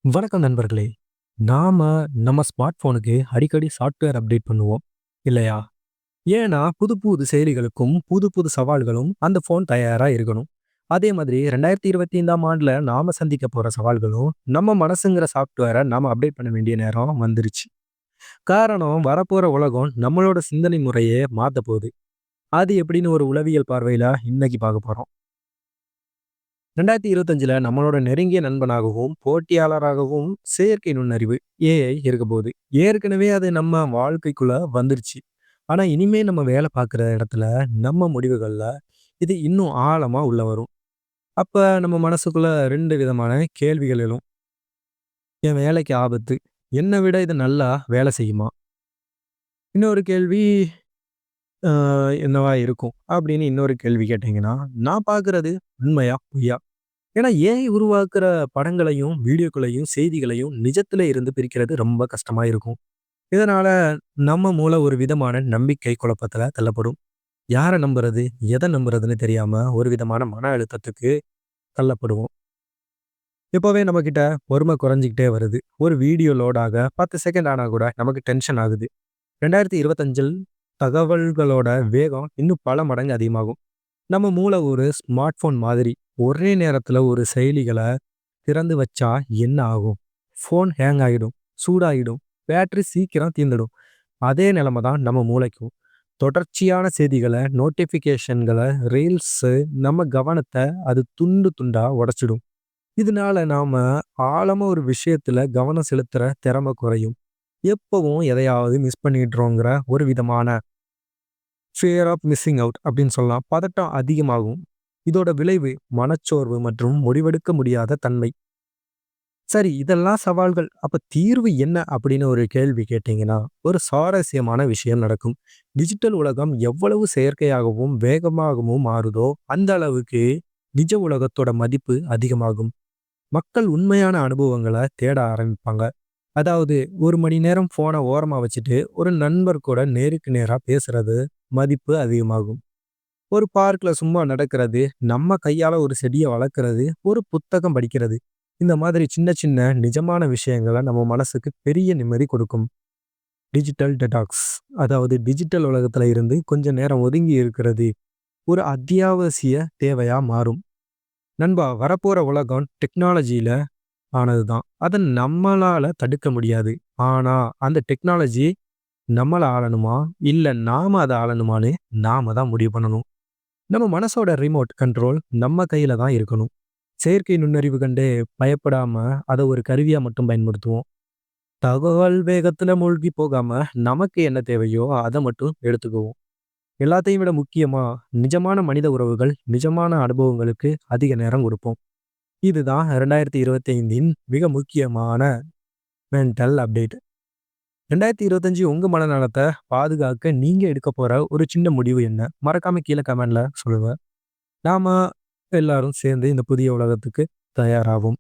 வணக்கம் நண்பர்களே. நாம நம்ம ஸ்மார்ட் போனுக்கு அடிக்கடி சாஃப்ட்வேர் அப்டேட் பண்ணுவோம் இல்லையா? ஏன்னா புது புது செயலிகளுக்கும், புது புது சவால்களும் அந்த போன் தயாரா இருக்கணும். அதே மாதிரி 2025ஆம் ஆண்டுல நாம சந்திக்க போற சவால்களும், நம்ம மனசுங்கிற சாஃப்ட்வேர நாம அப்டேட் பண்ண வேண்டிய நேரம் வந்துருச்சு. காரணம் வரப்போற உலகம் நம்மளோட சிந்தனை முறையே மாத்தப் போகுது. அது எப்படின்னு ஒரு உளவியல் பார்வையில இன்னைக்கு பார்க்க போறோம். 2025ல நம்மளோட நெருங்கிய நண்பனாகவும், போட்டியாளராகவும் செயற்கை நுண்ணறிவு ஏஐ இருக்க போகுது. ஏற்கனவே அது நம்ம வாழ்க்கைக்குள்ள வந்துருச்சு. ஆனா இனிமே நம்ம வேலை பார்க்குற இடத்துல, நம்ம முடிவுகள்ல இது இன்னும் ஆழமா உள்ள வரும். அப்ப நம்ம மனசுக்குள்ள 2 விதமான கேள்விகள் எழும். என் வேலைக்கு ஆபத்து. என்ன விட இது நல்லா வேலை செய்யுமா? இன்னொரு கேள்வி அ என்னவா இருக்கும்? அப்படின்னு இன்னொரு கேள்வி கேட்டீங்கன்னா, நான் பார்க்குறது உண்மையா? பொய்யா? ஏன்னா ஏஐ உருவாக்குற படங்களையும், வீடியோக்களையும், செய்திகளையும் நிஜத்துல இருந்து பிரிக்கிறது ரொம்ப கஷ்டமா இருக்கும். இதனால நம்ம மூளை ஒரு விதமான நம்பிக்கை குழப்பத்துல தள்ளப்படும். யார நம்புறது? எத நம்புறதுன்னு தெரியாம ஒரு விதமான மன அழுத்தத்துக்கு தள்ளப்படுவோம். இப்பவே நம்மகிட்ட பொறுமை குறைஞ்சுக்கிட்டே வருது. ஒரு வீடியோ லோட் ஆக 10 செகண்ட் ஆனா கூட நமக்கு டென்ஷன் ஆகுது. 2025 தகவல்களோட வேகம் இன்னும் பல மடங்கு அதிகமாகும். நம்ம மூளை ஒரு ஸ்மார்ட் போன் மாதிரி ஒரே நேரத்துல ஒரு செயலிகள திறந்து வச்சா என்ன ஆகும்? ஃபோன் ஹேங் ஆயிடும், சூடாயிடும், பேட்டரி சீக்கிரம் தீர்ந்துடும். அதே நிலைமை தான் நம்ம மூளைக்கும். தொடர்ச்சியான செய்திகள, நோட்டிஃபிகேஷன்கள, ரீல்ஸு நம்ம கவனத்த அது துண்டு துண்டா உடைச்சிடும். இதனால நாம ஆழமா ஒரு விஷயத்துல கவனம் செலுத்துற திறமை குறையும். எப்பவும் எதையாவது மிஸ் பண்ணிடுறோங்கிற ஒரு விதமான ஃபியர் ஆஃப் மிஸ்ஸிங் அவுட் அப்படின்னு சொல்லலாம். பதட்டம் அதிகமாகும். இதோட விளைவு மனச்சோர்வு மற்றும் முடிவெடுக்க முடியாத தன்மை. சரி, இதெல்லாம் சவால்கள். அப்ப தீர்வு என்ன அப்படின்னு ஒரு கேள்வி கேட்டீங்கன்னா, ஒரு சுவாரஸ்யமான விஷயம் நடக்கும். டிஜிட்டல் உலகம் எவ்வளவு செயற்கையாகவும், வேகமாகவும் மாறுதோ, அந்த அளவுக்கு நிஜ உலகத்தோட மதிப்பு அதிகமாகும். மக்கள் உண்மையான அனுபவங்கள தேட ஆரம்பிப்பாங்க. அதாவது 1 மணி நேரம் ஃபோன ஓரமா வச்சுட்டு, ஒரு நண்பர் கூட நேருக்கு நேரா பேசுறது மதிப்பு அதிகமாகும். ஒரு பார்க்ல சும்மா நடக்கிறது, நம்ம கையால ஒரு செடிய வளர்க்கிறது, ஒரு புத்தகம் படிக்கிறது. இந்த மாதிரி சின்ன சின்ன நிஜமான விஷயங்கள நம்ம மனசுக்கு பெரிய நிம்மதி கொடுக்கும். டிஜிட்டல் டெடாக்ஸ், அதாவது டிஜிட்டல் உலகத்துல இருந்து கொஞ்ச நேரம் ஒதுங்கி இருக்கிறது ஒரு அத்தியாவசிய தேவையா மாறும். நண்பா, வரப்போற உலகம் டெக்னாலஜியில ஆனதுதான். அத நம்மளால தடுக்க முடியாது. ஆனா அந்த டெக்னாலஜி நம்மள ஆளணுமா? இல்ல நாம அத ஆளணுமான்னு நாம தான் முடிவு பண்ணணும். நம்ம மனசோட ரிமோட் கண்ட்ரோல் நம்ம கையில தான் இருக்கணும். செயற்கை நுண்ணறிவு கண்டு பயப்படாம அதை ஒரு கருவியா மட்டும் பயன்படுத்துவோம். தகவல் வேகத்துல மூழ்கி போகாம நமக்கு என்ன தேவையோ அதை மட்டும் எடுத்துக்குவோம். எல்லாத்தையும் விட முக்கியமா நிஜமான மனித உறவுகள், நிஜமான அனுபவங்களுக்கு அதிக நேரம் கொடுப்போம். இதுதான் 2025 மிக முக்கியமான மென்டல் அப்டேட். 2025 உங்க மனநலத்தை பாதுகாக்க நீங்க எடுக்க போற ஒரு சின்ன முடிவு என்ன? மறக்காம கீழே கமெண்ட்ல சொல்லுங்க. நாம எல்லாரும் சேர்ந்து இந்த புதிய உலகத்துக்கு தயாராவோம்.